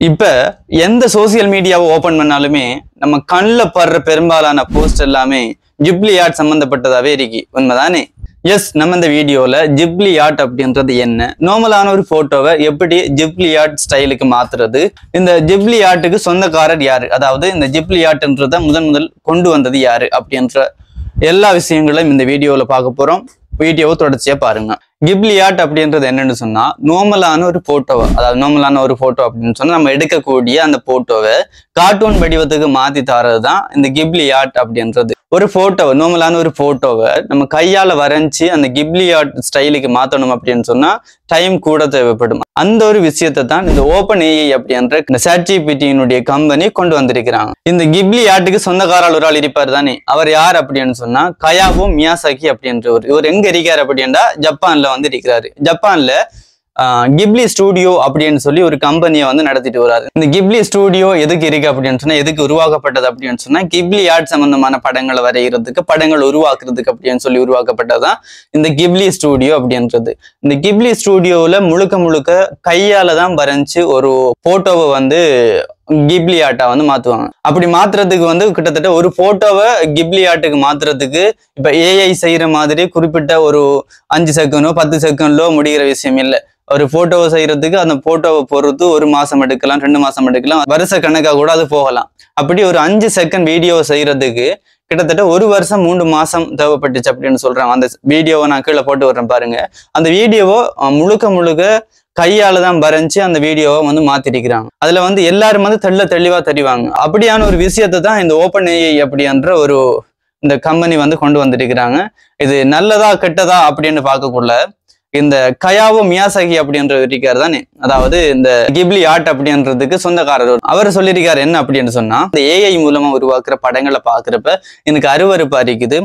இப்ப எந்த சோசியல் மீடியாவை ஓபன் பண்ணாலுமே நம்ம கண்ணில் படுற பெரும்பாலான போஸ்ட் எல்லாமே ஜிப்லி ஆர்ட் சம்பந்தப்பட்டதாவே இருக்கு. உண்மைதானே? எஸ், நம்ம இந்த வீடியோல ஜிப்லி ஆர்ட் அப்படின்றது என்ன, நார்மலான ஒரு போட்டோவை எப்படி ஜிப்லி ஆர்ட் ஸ்டைலுக்கு மாத்துறது, இந்த ஜிப்லி ஆர்ட்டுக்கு சொந்தக்காரர் யாரு, அதாவது இந்த ஜிப்லி ஆர்ட்ன்றத முதல் கொண்டு வந்தது யாரு அப்படின்ற எல்லா விஷயங்களும் இந்த வீடியோல பார்க்க போறோம். வீடியோவை தொடர்ச்சியா பாருங்க. கிப்லி ஆர்ட் அப்படின்றது என்னன்னு சொன்னா, நார்மலான ஒரு போட்டோவை, அதாவது நார்மலான ஒரு போட்டோ அப்படின்னு சொன்னா நம்ம எடுக்கக்கூடிய அந்த போட்டோவை கார்ட்டூன் வடிவத்துக்கு மாத்தி தாரதுதான் இந்த கிப்லி ஆர்ட் அப்படின்றது. ஒரு போட்டோவை, நார்மலான ஒரு போட்டோவை நம்ம கையால வரைஞ்சி அந்த கிப்லி ஆர்ட் ஸ்டைலுக்கு மாத்தணும் அப்படின்னு சொன்னா டைம் கூட தேவைப்படும். அந்த ஒரு விஷயத்தை தான் இந்த ஓப்பன் ஏஐ அப்படின்ற இந்த ChatGPT கம்பெனி கொண்டு வந்திருக்கிறாங்க. இந்த கிப்லி ஆர்ட்டுக்கு சொந்தக்காரர் ஒரு ஆள் இருப்பார் தானே, அவர் யார் அப்படின்னு சொன்னா கயாவோ மியாசாகி அப்படின்றவர். இவர் எங்க இருக்காரு அப்படின்னா ஜப்பான்ல வந்து இருக்கிறாரு. ஜப்பான்ல கிப்லி ஸ்டூடியோ அப்படின்னு சொல்லி ஒரு கம்பெனியை வந்து நடத்திட்டு வராரு. இந்த கிப்லி ஸ்டூடியோ எதுக்கு இருக்கு அப்படின்னு சொன்னா, எதுக்கு உருவாக்கப்பட்டது அப்படின்னு சொன்னா, கிப்லி ஆர்ட் சம்பந்தமான படங்களை வரைகிறதுக்கு, படங்கள் உருவாக்குறதுக்கு அப்படின்னு சொல்லி உருவாக்கப்பட்டதான் இந்த கிப்லி ஸ்டூடியோ அப்படின்றது. இந்த கிப்லி ஸ்டூடியோவில் முழுக்க கையால தான் வரைஞ்சு ஒரு போட்டோவை வந்து கிப்லி ஆர்ட்டா வந்து மாத்துவாங்க. அப்படி மாத்துறதுக்கு வந்து கிட்டத்தட்ட ஒரு போட்டோவை கிப்லி ஆர்ட்டுக்கு மாத்துறதுக்கு இப்ப ஏஐ செய்யற மாதிரி குறிப்பிட்ட ஒரு 5 செகண்டோ 10 செகண்ட்லோ முடிகிற விஷயம் இல்லை. ஒரு போட்டோவை செய்யறதுக்கு அந்த போட்டோவை பொறுத்து 1 மாசம் எடுக்கலாம், 2 மாசம் எடுக்கலாம், வருஷ கணக்கா கூட அது போகலாம். அப்படி ஒரு 5 செகண்ட் வீடியோவை செய்யறதுக்கு கிட்டத்தட்ட 1 வருஷம் 3 மாசம் தேவைப்பட்டுச்சு அப்படின்னு சொல்றாங்க. அந்த வீடியோவை நான் கீழே போட்டு வர்றேன் பாருங்க. அந்த வீடியோவை முழுக்க கையால தான் வரைஞ்சு அந்த வீடியோவை வந்து மாத்திருக்கிறாங்க. அதுல வந்து எல்லாரும் வந்து தெளிவா தெரிவாங்க. அப்படியான ஒரு விஷயத்தை தான் இந்த ஓப்பன் ஏஐ அப்படின்ற ஒரு இந்த கம்பெனி வந்து கொண்டு வந்துருக்கிறாங்க. இது நல்லதா கெட்டதா அப்படின்னு பார்க்கக்குள்ள இந்த கயாவோ மியாசாகி அப்படின்ற இருக்காரு தானே, அதாவது இந்த கிப்லி ஆர்ட் அப்படின்றதுக்கு சொந்தக்காரர். அவர் சொல்லியிருக்காரு என்ன அப்படின்னு சொன்னா, இந்த ஏஐ மூலமா உருவாக்குற படங்களை பாக்குறப்ப எனக்கு அருவருப்பா இருக்குது,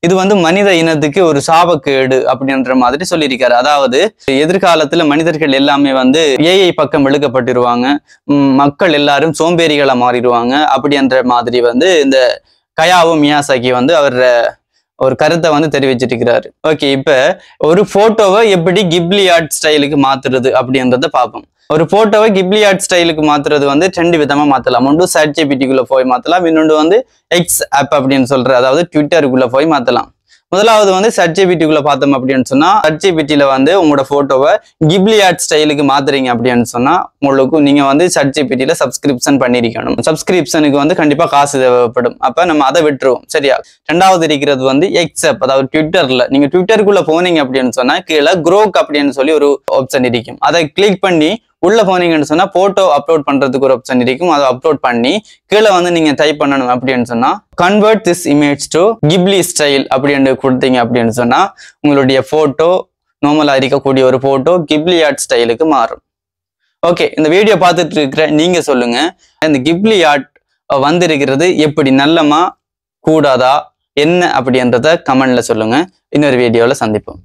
இது வந்து மனித இனத்துக்கு ஒரு சாபக்கேடு அப்படின்ற மாதிரி சொல்லியிருக்காரு. அதாவது எதிர்காலத்துல மனிதர்கள் எல்லாமே வந்து ஏஐ பக்கம் இழுக்கப்பட்டிருவாங்க, மக்கள் எல்லாரும் சோம்பேறிகளா மாறிடுவாங்க அப்படின்ற மாதிரி வந்து இந்த கயாவோ மியாசாகி வந்து அவர் ஒரு கருத்தை வந்து தெரிவிச்சிருக்கிறாரு. ஓகே, இப்ப ஒரு போட்டோவை எப்படி கிப்லி ஆர்ட் ஸ்டைலுக்கு மாத்துறது அப்படின்றத பார்ப்போம். ஒரு போட்டோவை கிப்லி ஆர்ட் ஸ்டைலுக்கு மாத்துறது வந்து 2 விதமா மாத்தலாம். ஒன்று ChatGPT போய் மாத்தலாம், இன்னொன்று வந்து எக்ஸ் ஆப் அப்படின்னு சொல்ற, அதாவது ட்விட்டருக்குள்ள போய் மாத்தலாம். முதலாவது வந்து ChatGPT பார்த்தோம் அப்படின்னு சொன்னா, ChatGPT வந்து உங்களோட போட்டோவை கிப்லி ஆர்ட் ஸ்டைலுக்கு மாத்துறீங்க அப்படின்னு சொன்னா உங்களுக்கு நீங்க வந்து ChatGPT சப்ஸ்கிரிப்ஷன் பண்ணிருக்கணும். சப்ஸ்கிரிப்ஷனுக்கு வந்து கண்டிப்பா காசு தேவைப்படும். அப்ப நம்ம அதை விட்டுருவோம், சரியா? ரெண்டாவது இருக்கிறது வந்து எக்ஸ் ஆப், அதாவது ட்விட்டர்ல. நீங்க ட்விட்டருக்குள்ள போனீங்க அப்படின்னு சொன்னா கீழே குரோக் அப்படின்னு சொல்லி ஒரு ஆப்ஷன் இருக்கும். அதை கிளிக் பண்ணி உள்ள போனீங்கன்னு சொன்னா போட்டோ அப்லோட் பண்றதுக்கு ஒரு ஆப்ஷன் இருக்கும். அதை அப்லோட் பண்ணி கீழே வந்து நீங்க டைப் பண்ணணும் அப்படின்னு சொன்னா convert this image to Ghibli style அப்படின்னு கொடுத்தீங்க அப்படின்னு சொன்னா உங்களுடைய போட்டோ, நார்மலா இருக்கக்கூடிய ஒரு போட்டோ கிப்லி ஆர்ட் ஸ்டைலுக்கு மாறும். ஓகே, இந்த வீடியோ பார்த்துட்டு இருக்கிற நீங்க சொல்லுங்க, இந்த கிப்லி ஆர்ட் வந்திருக்கிறது எப்படி, நல்லமா கூடாதா என்ன அப்படின்றத கமெண்ட்ல சொல்லுங்க. இன்னொரு வீடியோல சந்திப்போம்.